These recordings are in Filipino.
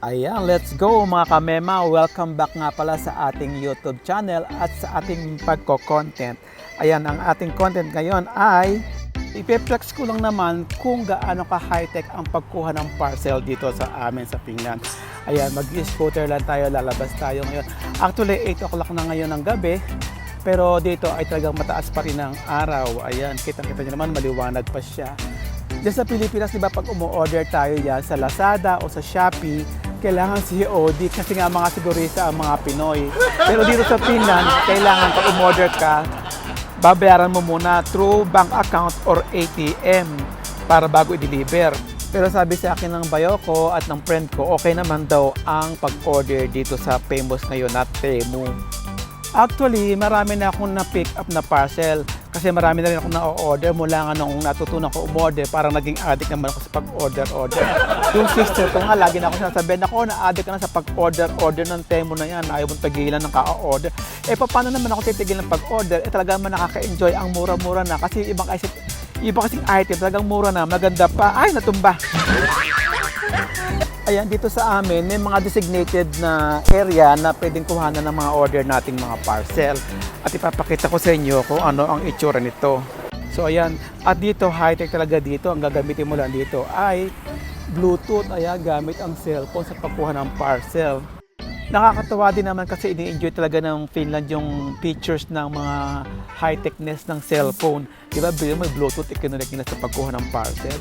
Ayan, let's go mga kamema. Welcome back nga pala sa ating YouTube channel at sa ating pagko-content. Ayan, ang ating content ngayon ay ipeplex ko lang naman kung gaano ka high-tech ang pagkuha ng parcel dito sa amin sa Finland. Ayan, mag-scooter lang tayo, lalabas tayo ngayon. Actually, 8 o'clock na ngayon ng gabi. Pero dito ay talagang mataas pa rin ang araw. Ayan, kitang-kita nyo naman, maliwanag pa siya. Diyan sa Pilipinas, di ba, pag umu-order tayo yan sa Lazada o sa Shopee, kailangan COD kasi nga mga sigurista ang mga Pinoy. Pero dito sa Finland, kailangan pag umorder ka, babayaran mo muna through bank account or ATM para bago i-deliver. Pero sabi sa akin ng bayo ko at ng friend ko, okay naman daw ang pag-order dito sa famous ngayon na Temu. Actually, marami na akong na-pick up na parcel kasi marami na rin akong na-order mula nga nung natutunan ko umorder, parang naging addict naman ako sa pag-order. Yung sister ko nga, lagi na ako sinasabihan, ako na-addict ka na sa pag-order ng Temu na yan, ayaw mong tagilan ng ka-order. Eh, paano naman ako titigil ng pag-order? Eh, talaga naman nakaka-enjoy, ang mura-mura na kasi iba kasing item, talagang mura na, maganda pa. Ay, natumba! Ayan, dito sa amin, may mga designated na area na pwedeng kuhanan ng mga order nating mga parcel. At ipapakita ko sa inyo kung ano ang itsura nito. So ayan, at dito, high-tech talaga dito. Ang gagamitin mo lang dito ay Bluetooth. Ayan, gamit ang cellphone sa pagkuha ng parcel. Nakakatawa din naman kasi ini-enjoy talaga ng Finland yung features ng mga high-techness ng cellphone. Diba, may Bluetooth, ikinonect nila sa pagkuha ng parcel.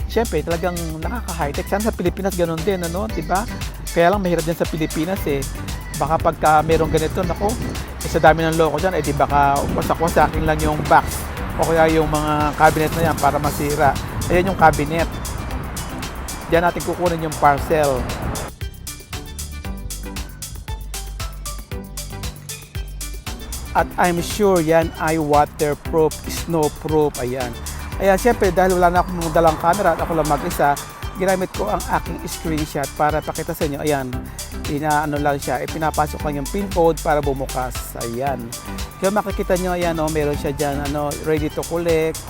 Siyempre, talagang nakaka-high-tech. Sana sa Pilipinas ganun din, ano, diba? Kaya lang mahirap din sa Pilipinas eh. Baka pagka merong ganito, nako, sa dami ng loko dyan, eh di baka wasak-wasakin lang yung box o kaya yung mga cabinet na yan para masira. Ayan yung cabinet. Diyan natin kukunin yung parcel. At I'm sure yan ay waterproof, snowproof, ayan. Ayan, siyempre dahil wala na akong dalang camera at ako lang mag-isa, ginamit ko ang aking screenshot para pakita sa inyo. Ayan, pinapasok lang yung pin code para bumukas. Ayan. Kaya makikita nyo, ayan, meron siya dyan, ready to collect.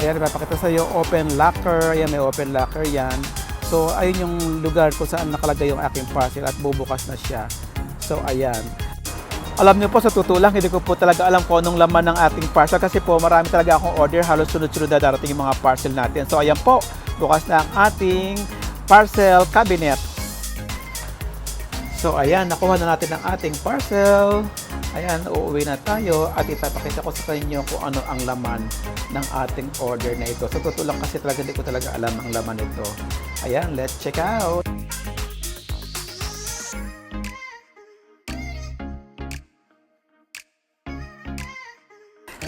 Ayan, ipapakita sa inyo, open locker. Ayan, may open locker yan. So, ayun yung lugar kung saan nakalagay yung aking parcel at bubukas na siya. So, ayan. Alam niyo po, sa totoo lang, hindi ko po talaga alam kung anong laman ng ating parcel kasi po marami talaga akong order, halos sunod-sunod na darating yung mga parcel natin. So ayan po, bukas na ang ating parcel cabinet. So ayan, nakuha na natin ang ating parcel. Ayan, uuwi na tayo at ipapakita ko sa inyo kung ano ang laman ng ating order na ito. Sa totoo lang kasi talaga hindi ko talaga alam ang laman nito. Ayan, let's check out!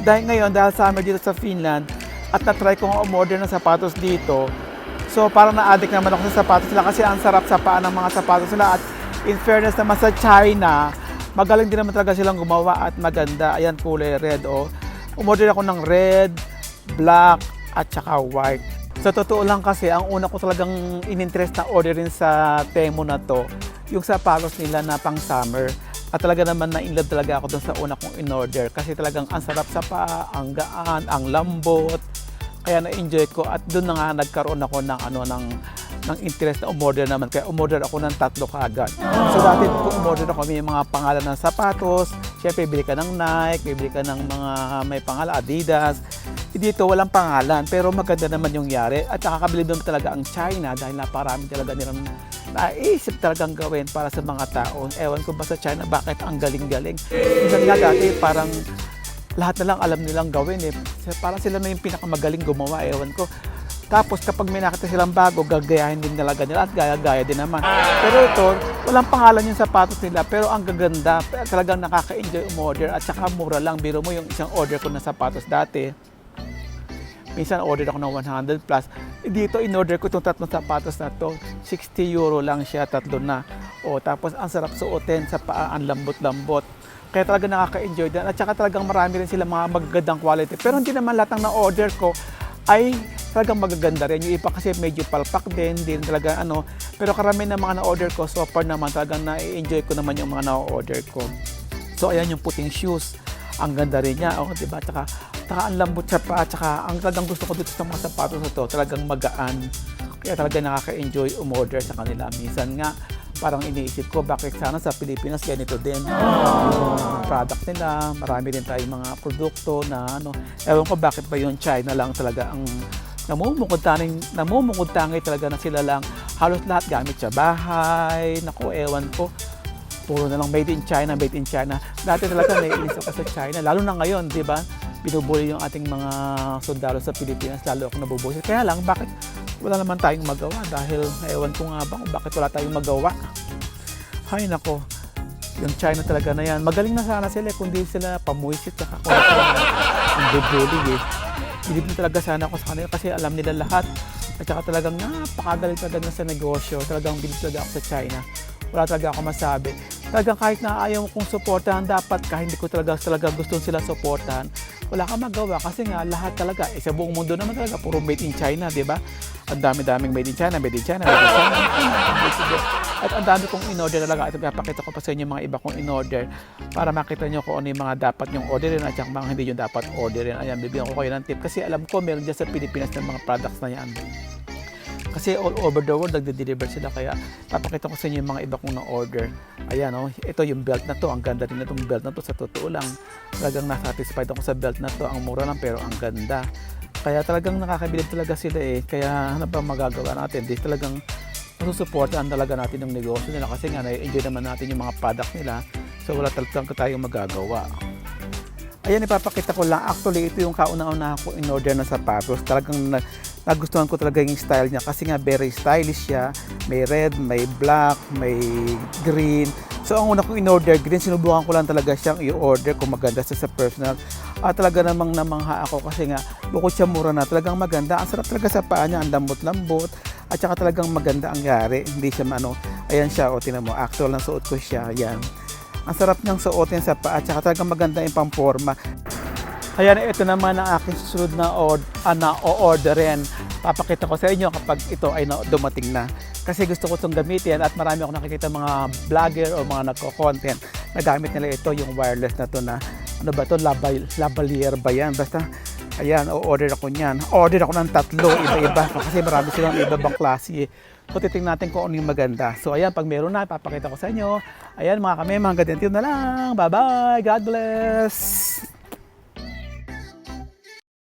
Dahil summer dito sa Finland at na-try kong umorder ng sapatos dito, so parang na-addict naman ako sa sapatos nila kasi ang sarap sa paa ng mga sapatos nila. At in fairness naman sa China, magaling din naman talaga silang gumawa at maganda. Ayan, kulay red, oh. Umorder ako ng red, black at saka white. Sa totoo lang kasi, ang una ko talagang in-interest na orderin sa Temu na to, yung sapatos nila na pang summer. At talaga naman na-inlove talaga ako dun sa una kong in-order kasi talagang ang sarap sa paa, ang gaan, ang lambot. Kaya na-enjoy ko at doon na nga nagkaroon ako ng interest na umorder naman. Kaya umorder ako ng 3 kaagad. So dati kung umorder ako, may mga pangalan ng sapatos. Siyempre, bibili ka ng Nike, bibili ka ng mga may pangalan, Adidas. Dito walang pangalan pero maganda naman yung yari. At nakakabili doon talaga ang China dahil naparami talaga nilang naisip talagang gawin para sa mga tao. Ewan ko ba sa China, bakit ang galing-galing. Minsan nga dati parang lahat na lang alam nilang gawin eh. Parang sila na yung pinakamagaling gumawa, ewan ko. Tapos kapag may nakita silang bago, gagayahin din talaga nila at gaya-gaya din naman. Pero ito, walang pangalan yung sapatos nila pero ang gaganda. Talagang nakaka-enjoy umorder at saka mura lang. Biro mo yung isang order ko na sapatos dati. Minsan order ako ng 100 plus. Dito in-order ko itong 3 sapatos na to. 60 euro lang siya, 3 na. O, tapos ang sarap suotin sa paa, ang lambot-lambot. Kaya talaga nakaka-enjoy din. At saka talagang marami rin sila mga magagandang quality. Pero hindi naman lahat ng na-order ko ay talagang magaganda rin. Yung iba kasi medyo palpak din talaga Pero karami ng mga na-order ko, so far naman talagang na-enjoy ko naman yung mga na-order ko. So ayan yung puting shoes. Ang ganda rin niya, diba? Tsaka ang lambot sa paa, tsaka ang talagang gusto ko dito sa mga sapatos na to, talagang magaan. Kaya talaga nakaka-enjoy umorder sa kanila. Minsan nga, parang iniisip ko, bakit sana sa Pilipinas ganito din. Yung product nila, marami din tayong mga produkto na ano, ewan ko bakit ba yung China lang talaga ang namumukod tangay talaga na sila lang. Halos lahat gamit sa bahay. Naku, ewan ko. Puro na lang made in China, made in China. Dati talaga naiinis ako sa China. Lalo na ngayon, di ba? Binubuli yung ating mga sundalo sa Pilipinas. Lalo ako nabubusit. Kaya lang, bakit wala naman tayong magawa? Dahil ewan ko nga ba kung bakit wala tayong magawa. Hay nako. Yung China talaga na yan. Magaling na sana sila kundi sila pamuisit at ako. Ang bubuli eh. Bilib na talaga sana ako sa kanila kasi alam nila lahat. At saka talagang napakagaling talaga sa negosyo. Talagang bilib talaga ako sa China. Wala talaga ako masabi. Talagang kahit na ayaw kong suportahan, dapat kahit hindi ko talaga gusto sila suportahan, wala kang magawa kasi nga lahat talaga, sa buong mundo naman talaga, puro made in China, di ba? Ang dami-daming made in China, made in China, made in China. At ang dami kong in-order talaga. Ito, papakita ko pa sa inyo mga iba kong in-order para makita nyo kung ano yung mga dapat nyong orderin at saka mga hindi nyo dapat orderin. Ayan, bibigyan ko kayo ng tip kasi alam ko meron dyan sa Pilipinas ng mga products na yan. Kasi all over the world nagde-deliver sila kaya papakita ko sa inyo yung mga iba kong na-order. Ayan oh, ito yung belt na to. Ang ganda rin itong belt na to sa totoo lang. Talagang nasatisfied ako sa belt na to. Ang mura lang pero ang ganda. Kaya talagang nakakabilib talaga sila eh. Kaya ano ba magagawa natin? Di talagang masusuportahan talaga natin yung negosyo nila kasi nga na-enjoy naman natin yung mga product nila. So wala talagang tayong magagawa. Ayan, ipapakita ko lang. Actually, ito yung kauna-una ko in-order na sapatos. Talagang nagustuhan ko talaga yung style niya kasi nga very stylish siya. May red, may black, may green. So, ang una kong in-order green, sinubukan ko lang talaga siyang i-order kung maganda siya sa personal. At talaga namang namangha ako kasi nga bukod siya mura na, talagang maganda. Ang sarap talaga sa paa niya, ang lambot-lambot. At saka talagang maganda ang yari. Hindi siya ayan siya, o tinan mo, actual na suot ko siya, ayan. Ang sarap niyang suotin sa paa at saka talagang maganda yung pamporma. Ayan, ito naman ang aking susunod na o-orderin. Papakita ko sa inyo kapag ito ay dumating na. Kasi gusto ko itong gamitin at marami ako nakikita mga vlogger o mga nagko-content na gamit nila ito, yung wireless na to na, ano ba ito, lavalier ba yan? Basta, ayan, o-order ako niyan. Order ako ng 3, iba-iba. Kasi marami silang iba-ibang klase. So, titingnan natin kung ano yung maganda. So, ayan, pag meron na, papakita ko sa inyo. Ayan, mga kami, mga ganyan na lang. Bye-bye! God bless!